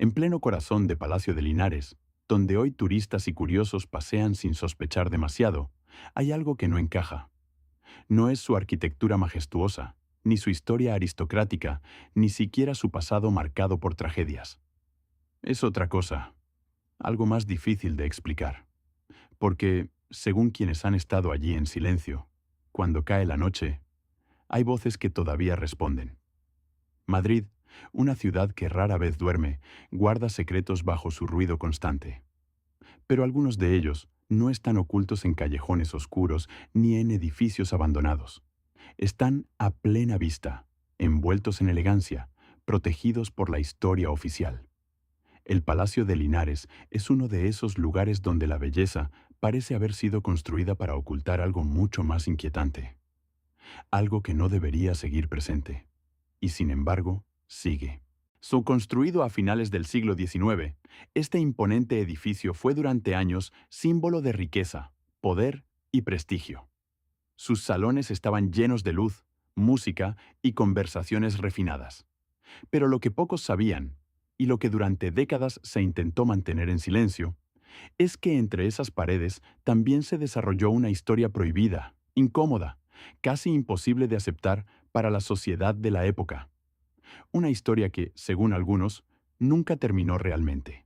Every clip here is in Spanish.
En pleno corazón de Palacio de Linares, donde hoy turistas y curiosos pasean sin sospechar demasiado, hay algo que no encaja. No es su arquitectura majestuosa, ni su historia aristocrática, ni siquiera su pasado marcado por tragedias. Es otra cosa, algo más difícil de explicar. Porque, según quienes han estado allí en silencio, cuando cae la noche, hay voces que todavía responden. Madrid, una ciudad que rara vez duerme, guarda secretos bajo su ruido constante. Pero algunos de ellos no están ocultos en callejones oscuros ni en edificios abandonados. Están a plena vista, envueltos en elegancia, protegidos por la historia oficial. El Palacio de Linares es uno de esos lugares donde la belleza parece haber sido construida para ocultar algo mucho más inquietante, algo que no debería seguir presente. Y sin embargo, sigue. Construido a finales del siglo XIX, este imponente edificio fue durante años símbolo de riqueza, poder y prestigio. Sus salones estaban llenos de luz, música y conversaciones refinadas. Pero lo que pocos sabían, y lo que durante décadas se intentó mantener en silencio, es que entre esas paredes también se desarrolló una historia prohibida, incómoda, casi imposible de aceptar para la sociedad de la época. Una historia que, según algunos, nunca terminó realmente.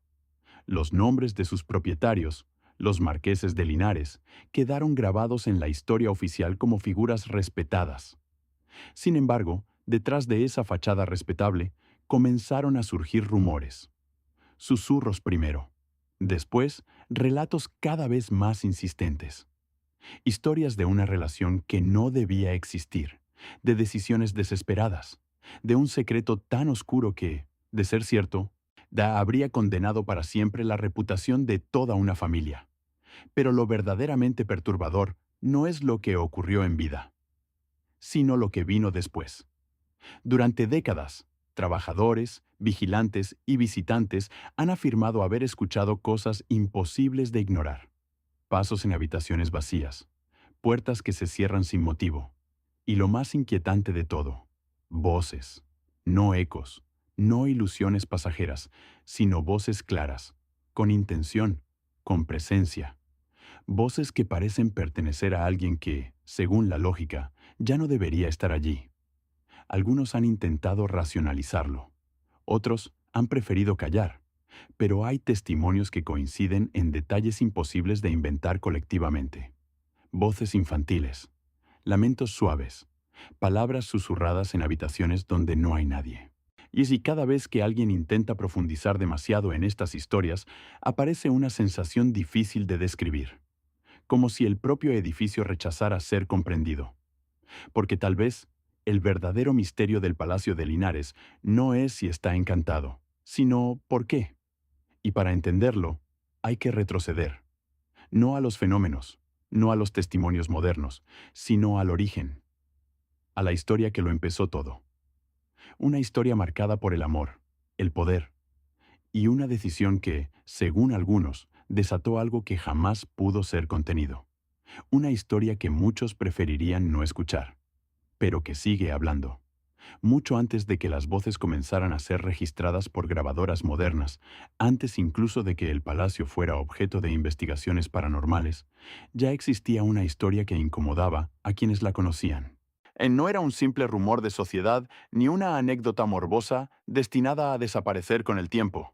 Los nombres de sus propietarios, los marqueses de Linares, quedaron grabados en la historia oficial como figuras respetadas. Sin embargo, detrás de esa fachada respetable, comenzaron a surgir rumores. Susurros primero. Después, relatos cada vez más insistentes. Historias de una relación que no debía existir, de decisiones desesperadas, de un secreto tan oscuro que, de ser cierto, habría condenado para siempre la reputación de toda una familia. Pero lo verdaderamente perturbador no es lo que ocurrió en vida, sino lo que vino después. Durante décadas, trabajadores, vigilantes y visitantes han afirmado haber escuchado cosas imposibles de ignorar. Pasos en habitaciones vacías, puertas que se cierran sin motivo. Y lo más inquietante de todo, voces, no ecos, no ilusiones pasajeras, sino voces claras, con intención, con presencia. Voces que parecen pertenecer a alguien que, según la lógica, ya no debería estar allí. Algunos han intentado racionalizarlo, otros han preferido callar, pero hay testimonios que coinciden en detalles imposibles de inventar colectivamente. Voces infantiles, lamentos suaves, palabras susurradas en habitaciones donde no hay nadie. Y si cada vez que alguien intenta profundizar demasiado en estas historias, aparece una sensación difícil de describir, como si el propio edificio rechazara ser comprendido. Porque tal vez el verdadero misterio del Palacio de Linares no es si está encantado, sino por qué. Y para entenderlo, hay que retroceder, no a los fenómenos, no a los testimonios modernos, sino al origen, a la historia que lo empezó todo. Una historia marcada por el amor, el poder, y una decisión que, según algunos, desató algo que jamás pudo ser contenido. Una historia que muchos preferirían no escuchar, pero que sigue hablando. Mucho antes de que las voces comenzaran a ser registradas por grabadoras modernas, antes incluso de que el palacio fuera objeto de investigaciones paranormales, ya existía una historia que incomodaba a quienes la conocían. No era un simple rumor de sociedad ni una anécdota morbosa destinada a desaparecer con el tiempo.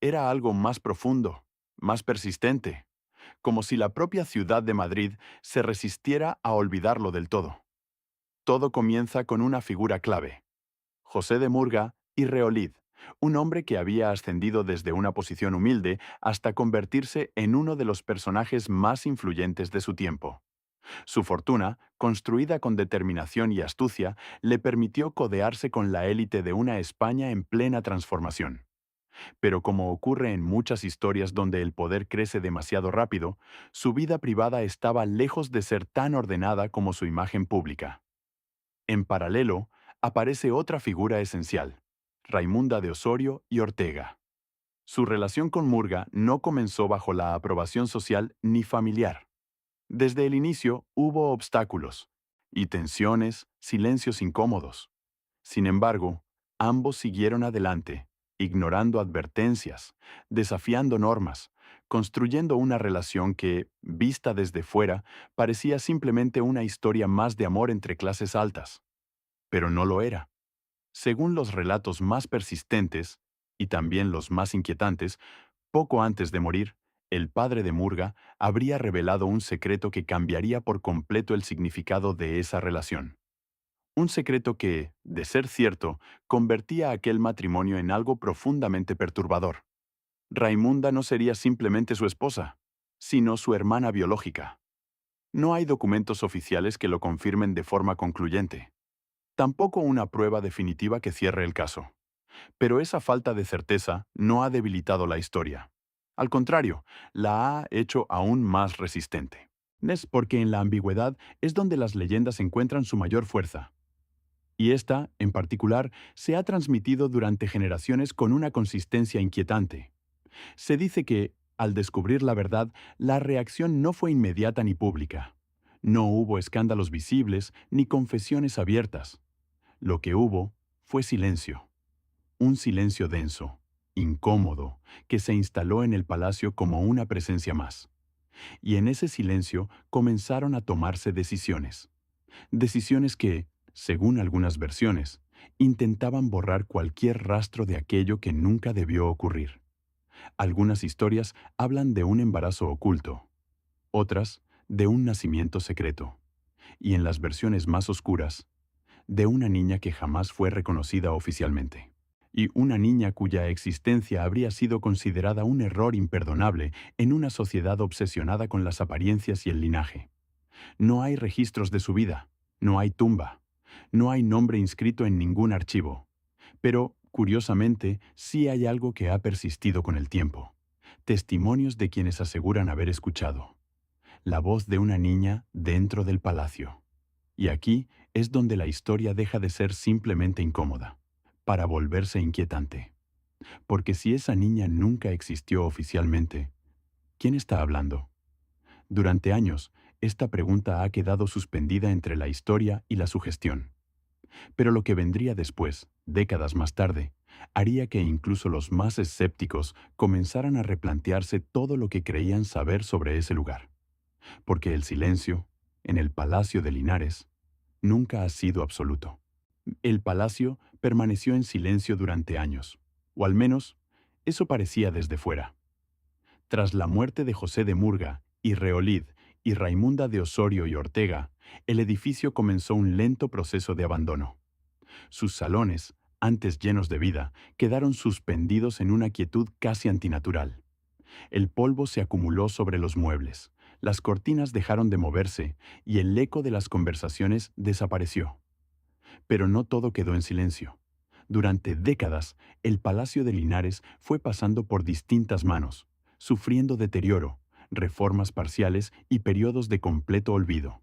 Era algo más profundo, más persistente, como si la propia ciudad de Madrid se resistiera a olvidarlo del todo. Todo comienza con una figura clave: José de Murga y Reolid, un hombre que había ascendido desde una posición humilde hasta convertirse en uno de los personajes más influyentes de su tiempo. Su fortuna, construida con determinación y astucia, le permitió codearse con la élite de una España en plena transformación. Pero como ocurre en muchas historias donde el poder crece demasiado rápido, su vida privada estaba lejos de ser tan ordenada como su imagen pública. En paralelo, aparece otra figura esencial: Raimunda de Osorio y Ortega. Su relación con Murga no comenzó bajo la aprobación social ni familiar. Desde el inicio hubo obstáculos y tensiones, silencios incómodos. Sin embargo, ambos siguieron adelante, ignorando advertencias, desafiando normas, construyendo una relación que, vista desde fuera, parecía simplemente una historia más de amor entre clases altas. Pero no lo era. Según los relatos más persistentes, y también los más inquietantes, poco antes de morir, el padre de Murga habría revelado un secreto que cambiaría por completo el significado de esa relación. Un secreto que, de ser cierto, convertía aquel matrimonio en algo profundamente perturbador. Raimunda no sería simplemente su esposa, sino su hermana biológica. No hay documentos oficiales que lo confirmen de forma concluyente. Tampoco una prueba definitiva que cierre el caso. Pero esa falta de certeza no ha debilitado la historia. Al contrario, la ha hecho aún más resistente. Es porque en la ambigüedad es donde las leyendas encuentran su mayor fuerza. Y esta, en particular, se ha transmitido durante generaciones con una consistencia inquietante. Se dice que, al descubrir la verdad, la reacción no fue inmediata ni pública. No hubo escándalos visibles ni confesiones abiertas. Lo que hubo fue silencio. Un silencio denso, incómodo, que se instaló en el palacio como una presencia más. Y en ese silencio comenzaron a tomarse decisiones. Decisiones que, según algunas versiones, intentaban borrar cualquier rastro de aquello que nunca debió ocurrir. Algunas historias hablan de un embarazo oculto, otras de un nacimiento secreto, y en las versiones más oscuras, de una niña que jamás fue reconocida oficialmente. Y una niña cuya existencia habría sido considerada un error imperdonable en una sociedad obsesionada con las apariencias y el linaje. No hay registros de su vida, no hay tumba, no hay nombre inscrito en ningún archivo. Pero, curiosamente, sí hay algo que ha persistido con el tiempo. Testimonios de quienes aseguran haber escuchado. La voz de una niña dentro del palacio. Y aquí es donde la historia deja de ser simplemente incómoda, para volverse inquietante. Porque si esa niña nunca existió oficialmente, ¿quién está hablando? Durante años, esta pregunta ha quedado suspendida entre la historia y la sugestión. Pero lo que vendría después, décadas más tarde, haría que incluso los más escépticos comenzaran a replantearse todo lo que creían saber sobre ese lugar. Porque el silencio, en el Palacio de Linares, nunca ha sido absoluto. El palacio permaneció en silencio durante años, o al menos, eso parecía desde fuera. Tras la muerte de José de Murga y Reolid y Raimunda de Osorio y Ortega, el edificio comenzó un lento proceso de abandono. Sus salones, antes llenos de vida, quedaron suspendidos en una quietud casi antinatural. El polvo se acumuló sobre los muebles, las cortinas dejaron de moverse y el eco de las conversaciones desapareció. Pero no todo quedó en silencio. Durante décadas, el Palacio de Linares fue pasando por distintas manos, sufriendo deterioro, reformas parciales y periodos de completo olvido.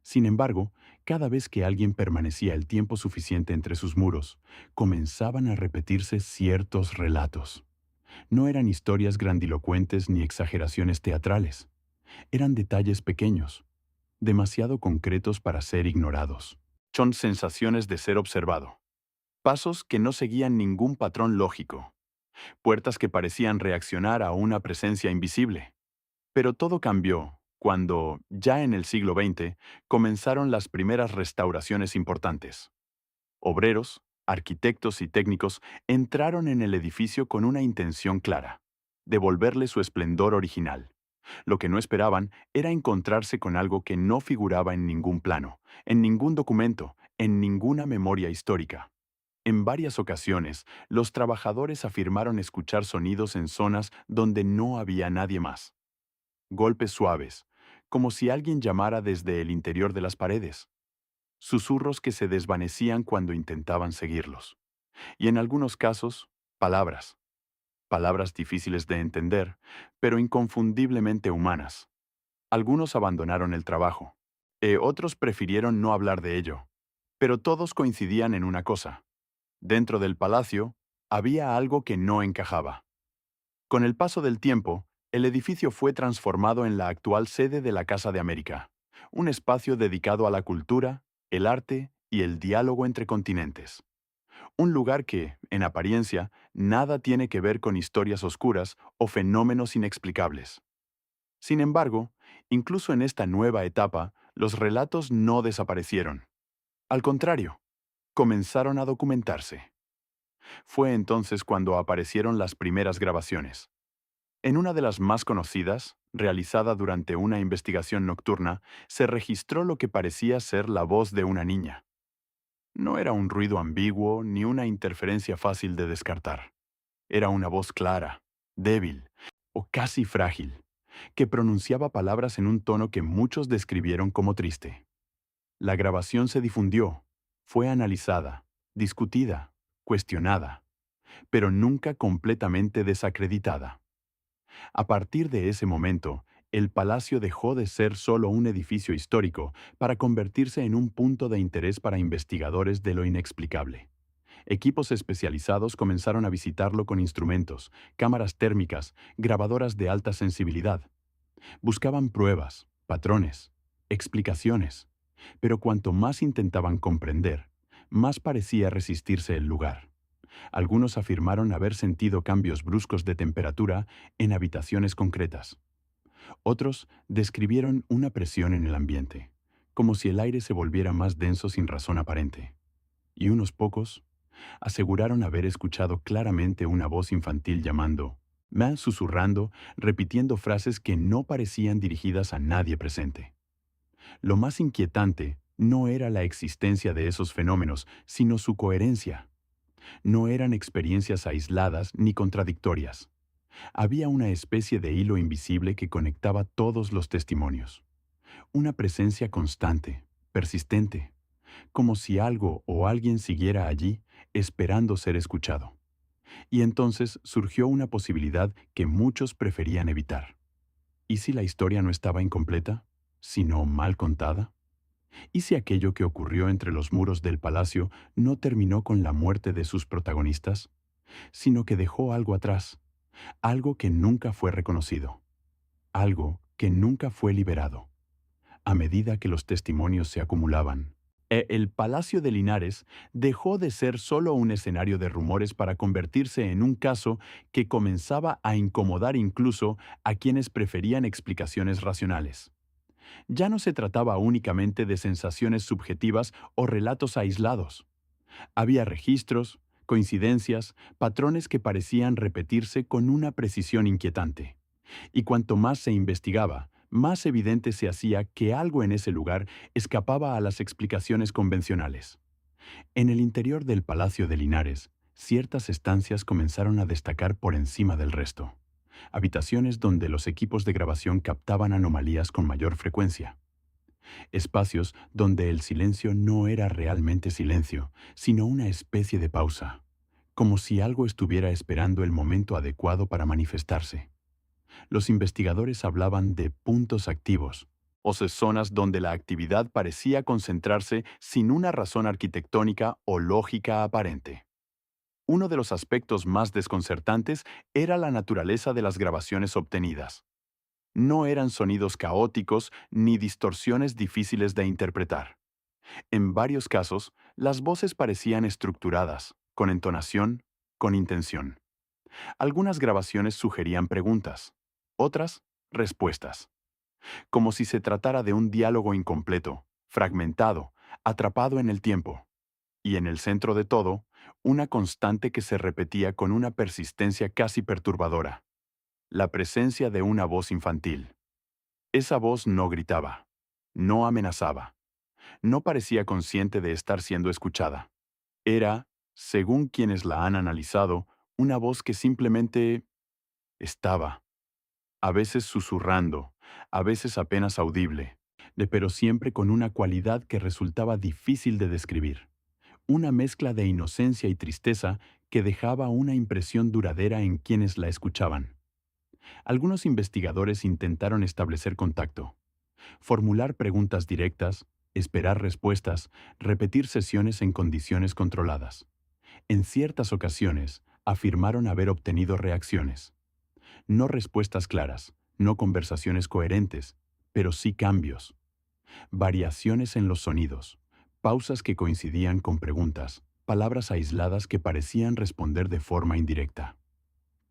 Sin embargo, cada vez que alguien permanecía el tiempo suficiente entre sus muros, comenzaban a repetirse ciertos relatos. No eran historias grandilocuentes ni exageraciones teatrales. Eran detalles pequeños, demasiado concretos para ser ignorados. Son sensaciones de ser observado. Pasos que no seguían ningún patrón lógico. Puertas que parecían reaccionar a una presencia invisible. Pero todo cambió cuando, ya en el siglo XX, comenzaron las primeras restauraciones importantes. Obreros, arquitectos y técnicos entraron en el edificio con una intención clara: devolverle su esplendor original. Lo que no esperaban era encontrarse con algo que no figuraba en ningún plano, en ningún documento, en ninguna memoria histórica. En varias ocasiones, los trabajadores afirmaron escuchar sonidos en zonas donde no había nadie más. Golpes suaves, como si alguien llamara desde el interior de las paredes. Susurros que se desvanecían cuando intentaban seguirlos. Y en algunos casos, palabras. Palabras difíciles de entender, pero inconfundiblemente humanas. Algunos abandonaron el trabajo. Otros prefirieron no hablar de ello. Pero todos coincidían en una cosa. Dentro del palacio, había algo que no encajaba. Con el paso del tiempo, el edificio fue transformado en la actual sede de la Casa de América, un espacio dedicado a la cultura, el arte y el diálogo entre continentes. Un lugar que, en apariencia, nada tiene que ver con historias oscuras o fenómenos inexplicables. Sin embargo, incluso en esta nueva etapa, los relatos no desaparecieron. Al contrario, comenzaron a documentarse. Fue entonces cuando aparecieron las primeras grabaciones. En una de las más conocidas, realizada durante una investigación nocturna, se registró lo que parecía ser la voz de una niña. No era un ruido ambiguo ni una interferencia fácil de descartar. Era una voz clara, débil o casi frágil, que pronunciaba palabras en un tono que muchos describieron como triste. La grabación se difundió, fue analizada, discutida, cuestionada, pero nunca completamente desacreditada. A partir de ese momento, el palacio dejó de ser solo un edificio histórico para convertirse en un punto de interés para investigadores de lo inexplicable. Equipos especializados comenzaron a visitarlo con instrumentos, cámaras térmicas, grabadoras de alta sensibilidad. Buscaban pruebas, patrones, explicaciones, pero cuanto más intentaban comprender, más parecía resistirse el lugar. Algunos afirmaron haber sentido cambios bruscos de temperatura en habitaciones concretas. Otros describieron una presión en el ambiente, como si el aire se volviera más denso sin razón aparente. Y unos pocos aseguraron haber escuchado claramente una voz infantil llamando, más susurrando, repitiendo frases que no parecían dirigidas a nadie presente. Lo más inquietante no era la existencia de esos fenómenos, sino su coherencia. No eran experiencias aisladas ni contradictorias. Había una especie de hilo invisible que conectaba todos los testimonios. Una presencia constante, persistente, como si algo o alguien siguiera allí, esperando ser escuchado. Y entonces surgió una posibilidad que muchos preferían evitar. ¿Y si la historia no estaba incompleta, sino mal contada? ¿Y si aquello que ocurrió entre los muros del palacio no terminó con la muerte de sus protagonistas, sino que dejó algo atrás, algo que nunca fue reconocido, algo que nunca fue liberado? A medida que los testimonios se acumulaban, el Palacio de Linares dejó de ser solo un escenario de rumores para convertirse en un caso que comenzaba a incomodar incluso a quienes preferían explicaciones racionales. Ya no se trataba únicamente de sensaciones subjetivas o relatos aislados. Había registros, coincidencias, patrones que parecían repetirse con una precisión inquietante. Y cuanto más se investigaba, más evidente se hacía que algo en ese lugar escapaba a las explicaciones convencionales. En el interior del Palacio de Linares, ciertas estancias comenzaron a destacar por encima del resto. Habitaciones donde los equipos de grabación captaban anomalías con mayor frecuencia. Espacios donde el silencio no era realmente silencio, sino una especie de pausa, como si algo estuviera esperando el momento adecuado para manifestarse. Los investigadores hablaban de puntos activos, o sea, zonas donde la actividad parecía concentrarse sin una razón arquitectónica o lógica aparente. Uno de los aspectos más desconcertantes era la naturaleza de las grabaciones obtenidas. No eran sonidos caóticos ni distorsiones difíciles de interpretar. En varios casos, las voces parecían estructuradas, con entonación, con intención. Algunas grabaciones sugerían preguntas, otras, respuestas, como si se tratara de un diálogo incompleto, fragmentado, atrapado en el tiempo. Y en el centro de todo, una constante que se repetía con una persistencia casi perturbadora: la presencia de una voz infantil. Esa voz no gritaba, no amenazaba, no parecía consciente de estar siendo escuchada. Era, según quienes la han analizado, una voz que simplemente estaba, a veces susurrando, a veces apenas audible, pero siempre con una cualidad que resultaba difícil de describir. Una mezcla de inocencia y tristeza que dejaba una impresión duradera en quienes la escuchaban. Algunos investigadores intentaron establecer contacto, formular preguntas directas, esperar respuestas, repetir sesiones en condiciones controladas. En ciertas ocasiones, afirmaron haber obtenido reacciones. No respuestas claras, no conversaciones coherentes, pero sí cambios. Variaciones en los sonidos, pausas que coincidían con preguntas, palabras aisladas que parecían responder de forma indirecta.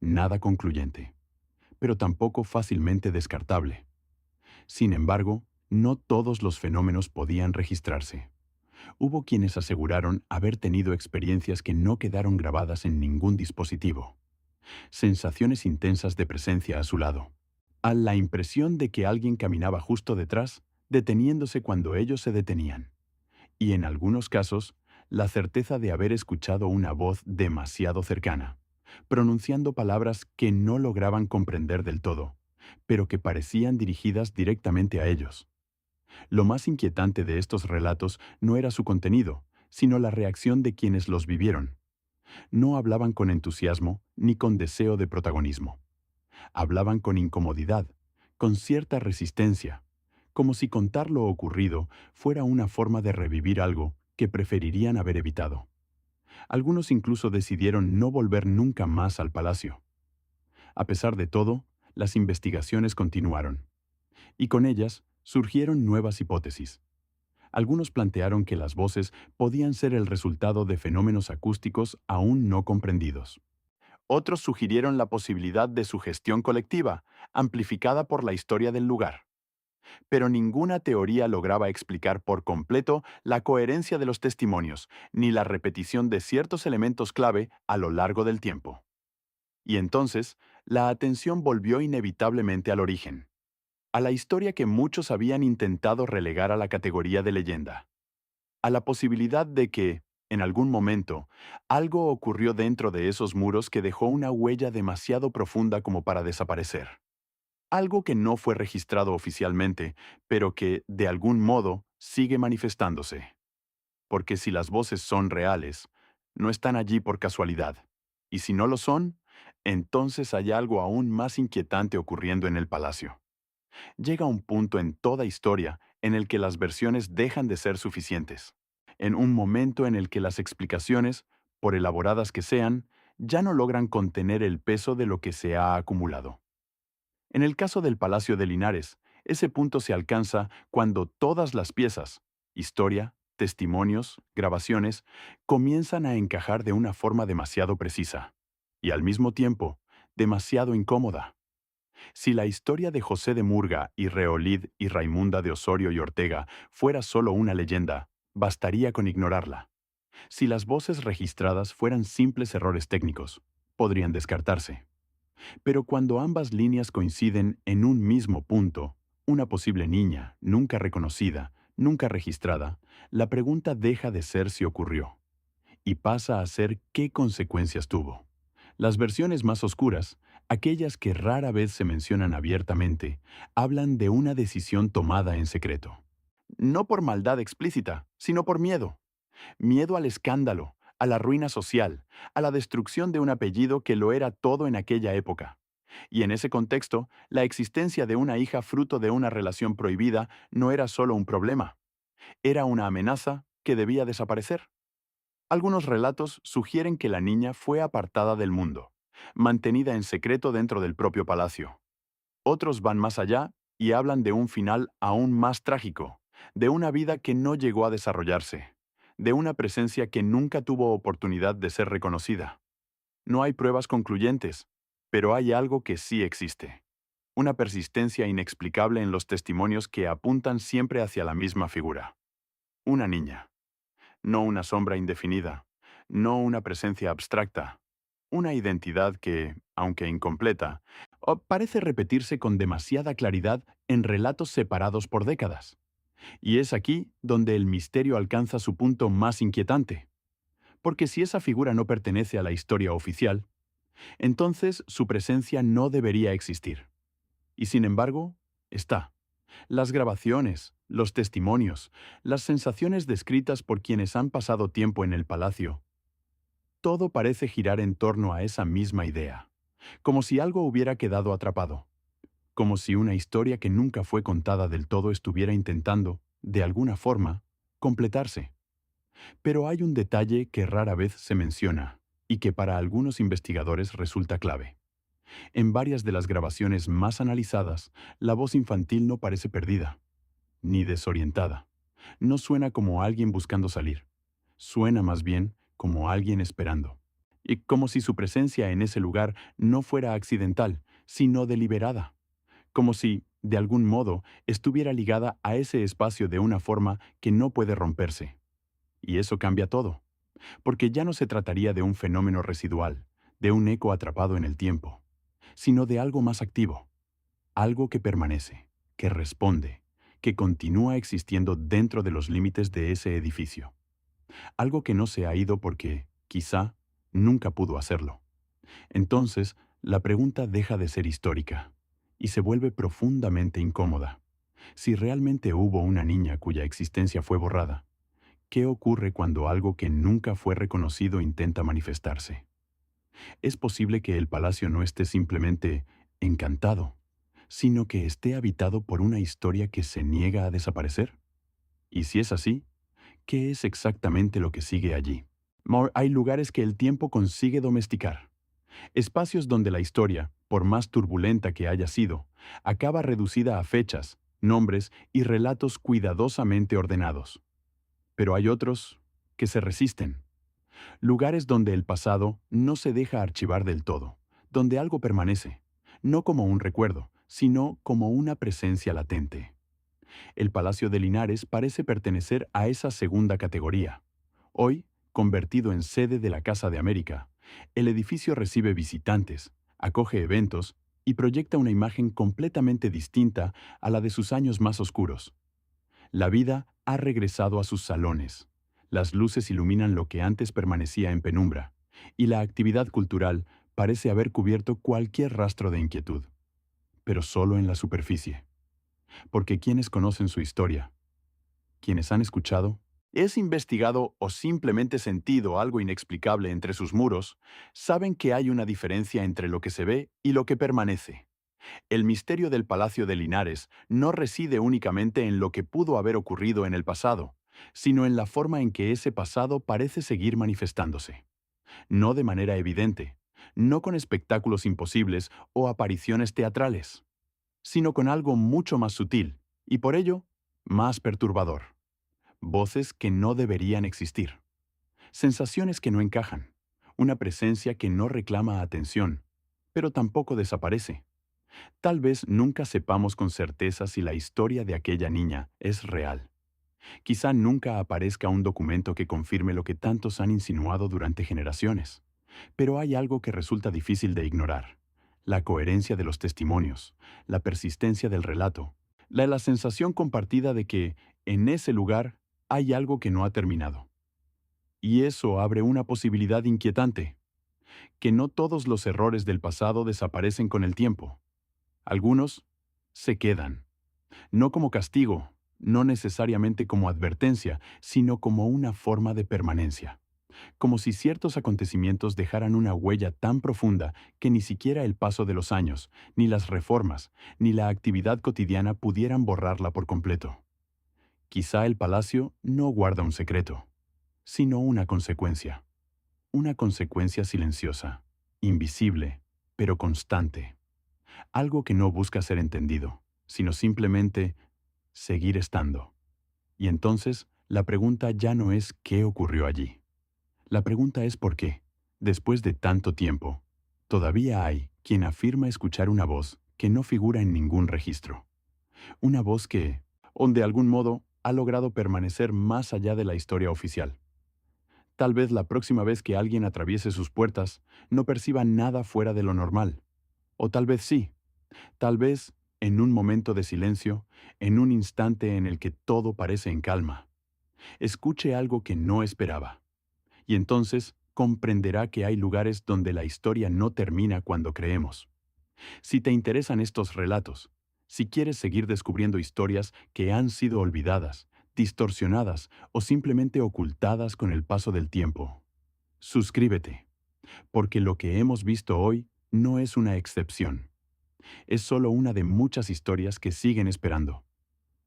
Nada concluyente, pero tampoco fácilmente descartable. Sin embargo, no todos los fenómenos podían registrarse. Hubo quienes aseguraron haber tenido experiencias que no quedaron grabadas en ningún dispositivo. Sensaciones intensas de presencia a su lado. A la impresión de que alguien caminaba justo detrás, deteniéndose cuando ellos se detenían. Y en algunos casos, la certeza de haber escuchado una voz demasiado cercana, pronunciando palabras que no lograban comprender del todo, pero que parecían dirigidas directamente a ellos. Lo más inquietante de estos relatos no era su contenido, sino la reacción de quienes los vivieron. No hablaban con entusiasmo ni con deseo de protagonismo. Hablaban con incomodidad, con cierta resistencia, como si contar lo ocurrido fuera una forma de revivir algo que preferirían haber evitado. Algunos incluso decidieron no volver nunca más al palacio. A pesar de todo, las investigaciones continuaron, y con ellas surgieron nuevas hipótesis. Algunos plantearon que las voces podían ser el resultado de fenómenos acústicos aún no comprendidos. Otros sugirieron la posibilidad de sugestión colectiva, amplificada por la historia del lugar. Pero ninguna teoría lograba explicar por completo la coherencia de los testimonios, ni la repetición de ciertos elementos clave a lo largo del tiempo. Y entonces, la atención volvió inevitablemente al origen, a la historia que muchos habían intentado relegar a la categoría de leyenda, a la posibilidad de que, en algún momento, algo ocurrió dentro de esos muros que dejó una huella demasiado profunda como para desaparecer. Algo que no fue registrado oficialmente, pero que, de algún modo, sigue manifestándose. Porque si las voces son reales, no están allí por casualidad. Y si no lo son, entonces hay algo aún más inquietante ocurriendo en el palacio. Llega un punto en toda historia en el que las versiones dejan de ser suficientes. En un momento en el que las explicaciones, por elaboradas que sean, ya no logran contener el peso de lo que se ha acumulado. En el caso del Palacio de Linares, ese punto se alcanza cuando todas las piezas, historia, testimonios, grabaciones, comienzan a encajar de una forma demasiado precisa y, al mismo tiempo, demasiado incómoda. Si la historia de José de Murga y Reolid y Raimunda de Osorio y Ortega fuera solo una leyenda, bastaría con ignorarla. Si las voces registradas fueran simples errores técnicos, podrían descartarse. Pero cuando ambas líneas coinciden en un mismo punto, una posible niña, nunca reconocida, nunca registrada, la pregunta deja de ser si ocurrió y pasa a ser qué consecuencias tuvo. Las versiones más oscuras, aquellas que rara vez se mencionan abiertamente, hablan de una decisión tomada en secreto. No por maldad explícita, sino por miedo. Miedo al escándalo, a la ruina social, a la destrucción de un apellido que lo era todo en aquella época. Y en ese contexto, la existencia de una hija fruto de una relación prohibida no era solo un problema, era una amenaza que debía desaparecer. Algunos relatos sugieren que la niña fue apartada del mundo, mantenida en secreto dentro del propio palacio. Otros van más allá y hablan de un final aún más trágico, de una vida que no llegó a desarrollarse, de una presencia que nunca tuvo oportunidad de ser reconocida. No hay pruebas concluyentes, pero hay algo que sí existe. Una persistencia inexplicable en los testimonios que apuntan siempre hacia la misma figura. Una niña. No una sombra indefinida, no una presencia abstracta. Una identidad que, aunque incompleta, parece repetirse con demasiada claridad en relatos separados por décadas. Y es aquí donde el misterio alcanza su punto más inquietante. Porque si esa figura no pertenece a la historia oficial, entonces su presencia no debería existir. Y sin embargo, está. Las grabaciones, los testimonios, las sensaciones descritas por quienes han pasado tiempo en el palacio. Todo parece girar en torno a esa misma idea, como si algo hubiera quedado atrapado, como si una historia que nunca fue contada del todo estuviera intentando, de alguna forma, completarse. Pero hay un detalle que rara vez se menciona y que para algunos investigadores resulta clave. En varias de las grabaciones más analizadas, la voz infantil no parece perdida, ni desorientada. No suena como alguien buscando salir. Suena más bien como alguien esperando. Y como si su presencia en ese lugar no fuera accidental, sino deliberada. Como si, de algún modo, estuviera ligada a ese espacio de una forma que no puede romperse. Y eso cambia todo, porque ya no se trataría de un fenómeno residual, de un eco atrapado en el tiempo, sino de algo más activo, algo que permanece, que responde, que continúa existiendo dentro de los límites de ese edificio. Algo que no se ha ido porque, quizá, nunca pudo hacerlo. Entonces, la pregunta deja de ser histórica y se vuelve profundamente incómoda. Si realmente hubo una niña cuya existencia fue borrada, ¿qué ocurre cuando algo que nunca fue reconocido intenta manifestarse? Es posible que el palacio no esté simplemente encantado, sino que esté habitado por una historia que se niega a desaparecer. Y si es así, ¿qué es exactamente lo que sigue allí? Hay lugares que el tiempo consigue domesticar. Espacios donde la historia, por más turbulenta que haya sido, acaba reducida a fechas, nombres y relatos cuidadosamente ordenados. Pero hay otros que se resisten. Lugares donde el pasado no se deja archivar del todo, donde algo permanece, no como un recuerdo, sino como una presencia latente. El Palacio de Linares parece pertenecer a esa segunda categoría. Hoy, convertido en sede de la Casa de América, el edificio recibe visitantes, acoge eventos y proyecta una imagen completamente distinta a la de sus años más oscuros. La vida ha regresado a sus salones. Las luces iluminan lo que antes permanecía en penumbra, y la actividad cultural parece haber cubierto cualquier rastro de inquietud, pero solo en la superficie. Porque quienes conocen su historia, quienes han escuchado, es investigado o simplemente sentido algo inexplicable entre sus muros, saben que hay una diferencia entre lo que se ve y lo que permanece. El misterio del Palacio de Linares no reside únicamente en lo que pudo haber ocurrido en el pasado, sino en la forma en que ese pasado parece seguir manifestándose. No de manera evidente, no con espectáculos imposibles o apariciones teatrales, sino con algo mucho más sutil, y por ello, más perturbador. Voces que no deberían existir. Sensaciones que no encajan. Una presencia que no reclama atención, pero tampoco desaparece. Tal vez nunca sepamos con certeza si la historia de aquella niña es real. Quizá nunca aparezca un documento que confirme lo que tantos han insinuado durante generaciones. Pero hay algo que resulta difícil de ignorar. La coherencia de los testimonios, la persistencia del relato, la sensación compartida de que, en ese lugar, hay algo que no ha terminado. Y eso abre una posibilidad inquietante, que no todos los errores del pasado desaparecen con el tiempo. Algunos se quedan, no como castigo, no necesariamente como advertencia, sino como una forma de permanencia. Como si ciertos acontecimientos dejaran una huella tan profunda que ni siquiera el paso de los años, ni las reformas, ni la actividad cotidiana pudieran borrarla por completo. Quizá el palacio no guarda un secreto, sino una consecuencia silenciosa, invisible, pero constante. Algo que no busca ser entendido, sino simplemente seguir estando. Y entonces, la pregunta ya no es qué ocurrió allí. La pregunta es por qué, después de tanto tiempo, todavía hay quien afirma escuchar una voz que no figura en ningún registro. Una voz que, o de algún modo, ha logrado permanecer más allá de la historia oficial. Tal vez la próxima vez que alguien atraviese sus puertas, no perciba nada fuera de lo normal. O tal vez sí. Tal vez, en un momento de silencio, en un instante en el que todo parece en calma, escuche algo que no esperaba. Y entonces comprenderá que hay lugares donde la historia no termina cuando creemos. Si te interesan estos relatos, si quieres seguir descubriendo historias que han sido olvidadas, distorsionadas o simplemente ocultadas con el paso del tiempo, suscríbete, porque lo que hemos visto hoy no es una excepción. Es solo una de muchas historias que siguen esperando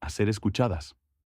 a ser escuchadas.